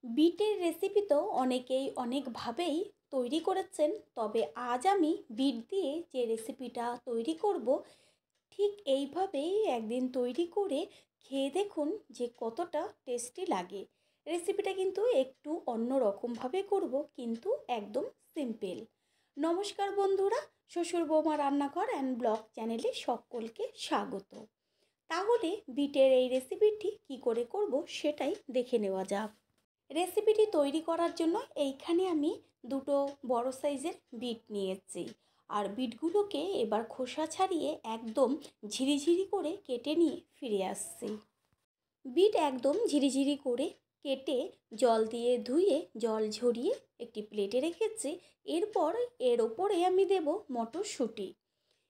বিটের রেসিপি তো অনেকেই অনেকভাবেই তৈরি করেছেন, তবে আজ আমি বিট দিয়ে যে রেসিপিটা তৈরি করব ঠিক এইভাবেই একদিন তৈরি করে খেয়ে দেখুন যে কতটা টেস্টি লাগে। রেসিপিটা কিন্তু একটু অন্য রকমভাবে করব, কিন্তু একদম সিম্পল। নমস্কার বন্ধুরা, শ্বশুর বৌমা রান্নাঘর অ্যান্ড ব্লগ চ্যানেলে সকলকে স্বাগত। তাহলে বিটের এই রেসিপিটি কি করে করব সেটাই দেখে নেওয়া যাক। রেসিপিটি তৈরি করার জন্য এইখানে আমি দুটো বড় সাইজের বিট নিয়েছি। আর বিটগুলোকে এবার খোসা ছাড়িয়ে একদম ঝিরিঝিরি করে কেটে নিয়ে ফিরে আসছি। বিট একদম ঝিরিঝিরি করে কেটে জল দিয়ে ধুয়ে জল ঝরিয়ে একটি প্লেটে রেখেছি। এরপর এর ওপরে আমি দেব মটরশুঁটি।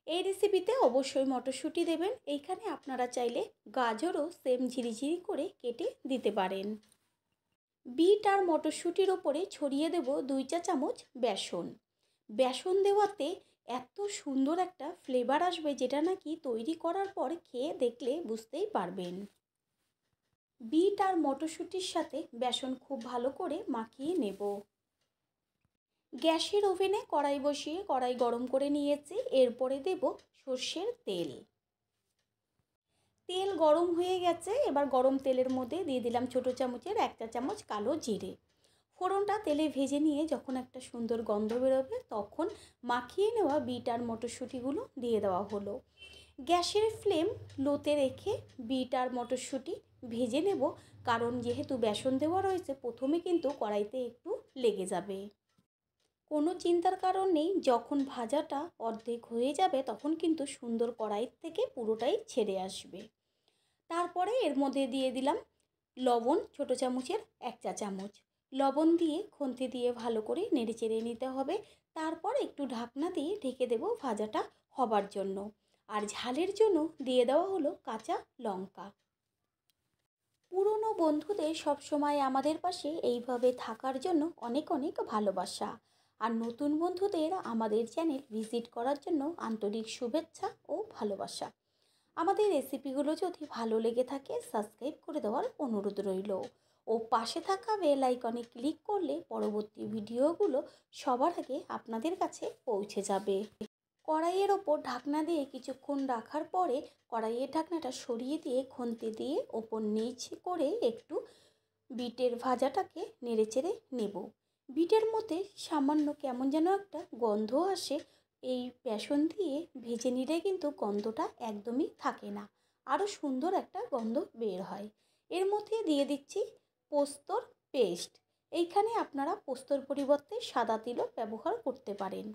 এই রেসিপিতে অবশ্যই মটরশুঁটি দেবেন। এইখানে আপনারা চাইলে গাজরও সেম ঝিরিঝিরি করে কেটে দিতে পারেন। বিট আর মটরশুঁটির ওপরে ছড়িয়ে দেব 2 চা চামচ বেসন। বেসন দেওয়াতে এত সুন্দর একটা ফ্লেভার আসবে, যেটা নাকি তৈরি করার পর খেয়ে দেখলে বুঝতেই পারবেন। বিট আর মটরশুঁটির সাথে বেসন খুব ভালো করে মাখিয়ে নেব। গ্যাসের ওভেনে কড়াই বসিয়ে কড়াই গরম করে নিয়েছি। এরপরে দেব সর্ষের তেল। তেল গরম হয়ে গেছে। এবার গরম তেলের মধ্যে দিয়ে দিলাম ছোটো চামচের 1 চা চামচ কালো জিরে। ফোড়নটা তেলে ভেজে নিয়ে যখন একটা সুন্দর গন্ধ বেরোবে, তখন মাখিয়ে নেওয়া বিট আর মটরশুঁটিগুলো দিয়ে দেওয়া হলো। গ্যাসের ফ্লেম লোতে রেখে বিট আর মটরশুঁটি ভেজে নেব, কারণ যেহেতু বেসন দেওয়া রয়েছে প্রথমে কিন্তু কড়াইতে একটু লেগে যাবে। কোনো চিন্তার কারণ নেই, যখন ভাজাটা অর্ধেক হয়ে যাবে তখন কিন্তু সুন্দর কড়াই থেকে পুরোটাই ছেড়ে আসবে। তারপরে এর মধ্যে দিয়ে দিলাম লবণ, ছোটো চামচের 1 চা চামচ। লবণ দিয়ে খুন্তি দিয়ে ভালো করে নেড়েচেড়ে নিতে হবে। তারপর একটু ঢাকনা দিয়ে ঢেকে দেব ভাজাটা হবার জন্য। আর ঝালের জন্য দিয়ে দেওয়া হলো কাঁচা লঙ্কা। পুরনো বন্ধুদের সবসময় আমাদের পাশে এইভাবে থাকার জন্য অনেক অনেক ভালোবাসা। আর নতুন বন্ধুদের আমাদের চ্যানেল ভিজিট করার জন্য আন্তরিক শুভেচ্ছা ও ভালোবাসা। আমাদের রেসিপিগুলো যদি ভালো লেগে থাকে সাবস্ক্রাইব করে দেওয়ার অনুরোধ রইল, ও পাশে থাকা বেল আইকনে ক্লিক করলে পরবর্তী ভিডিওগুলো সবার আগে আপনাদের কাছে পৌঁছে যাবে। কড়াইয়ের ওপর ঢাকনা দিয়ে কিছুক্ষণ রাখার পরে কড়াইয়ের ঢাকনাটা সরিয়ে দিয়ে খুন্তি দিয়ে ওপর নিচ করে একটু বিটের ভাজাটাকে নেড়েচেড়ে নেব। বিটের মধ্যে সামান্য কেমন যেন একটা গন্ধ আসে। এই বেসন দিয়ে ভেজে নিলে কিন্তু গন্ধটা একদমই থাকে না, আরও সুন্দর একটা গন্ধ বের হয়। এর মধ্যে দিয়ে দিচ্ছি পোস্তর পেস্ট। এইখানে আপনারা পোস্তর পরিবর্তে সাদা তিলও ব্যবহার করতে পারেন।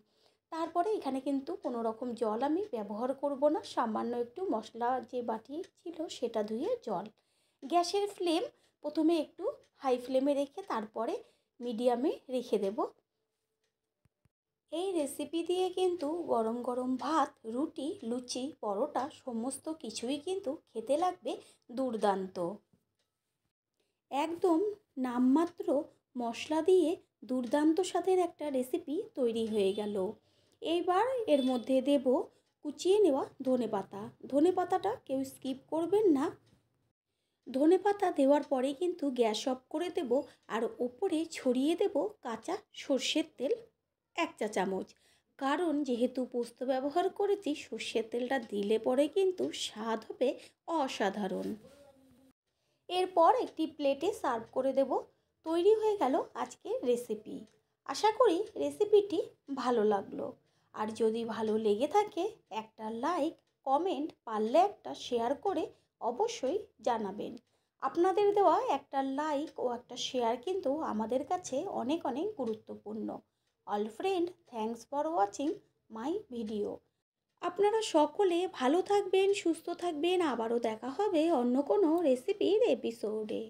তারপরে এখানে কিন্তু কোনো রকম জল আমি ব্যবহার করব না, সামান্য একটু মশলা যে বাটি ছিল সেটা ধুয়ে জল। গ্যাসের ফ্লেম প্রথমে একটু হাই ফ্লেমে রেখে তারপরে মিডিয়ামে রেখে দেব। এই রেসিপি দিয়ে কিন্তু গরম গরম ভাত, রুটি, লুচি, পরোটা সমস্ত কিছুই কিন্তু খেতে লাগবে দুর্দান্ত। একদম নামমাত্র মশলা দিয়ে দুর্দান্ত স্বাদের একটা রেসিপি তৈরি হয়ে গেল। এইবার এর মধ্যে দেব কুচিয়ে নেওয়া ধনেপাতা। ধনেপাতাটা কেউ স্কিপ করবেন না। ধনেপাতা দেওয়ার পরে কিন্তু গ্যাস অফ করে দেব। আর ওপরে ছড়িয়ে দেব কাঁচা সর্ষের তেল 1 চা চামচ। কারণ যেহেতু পোস্ত ব্যবহার করেছি, সর্ষের তেলটা দিলে পরে কিন্তু স্বাদ হবে অসাধারণ। এরপর একটি প্লেটে সার্ভ করে দেব। তৈরি হয়ে গেল আজকের রেসিপি। আশা করি রেসিপিটি ভালো লাগলো। আর যদি ভালো লেগে থাকে একটা লাইক, কমেন্ট, পারলে একটা শেয়ার করে অবশ্যই জানাবেন। আপনাদের দেওয়া একটা লাইক ও একটা শেয়ার কিন্তু আমাদের কাছে অনেক অনেক গুরুত্বপূর্ণ। All friend, thanks for watching my video. আপনারা সকলে ভালো থাকবেন, সুস্থ থাকবেন। আবারও দেখা হবে অন্য কোনো রেসিপির এপিসোডে।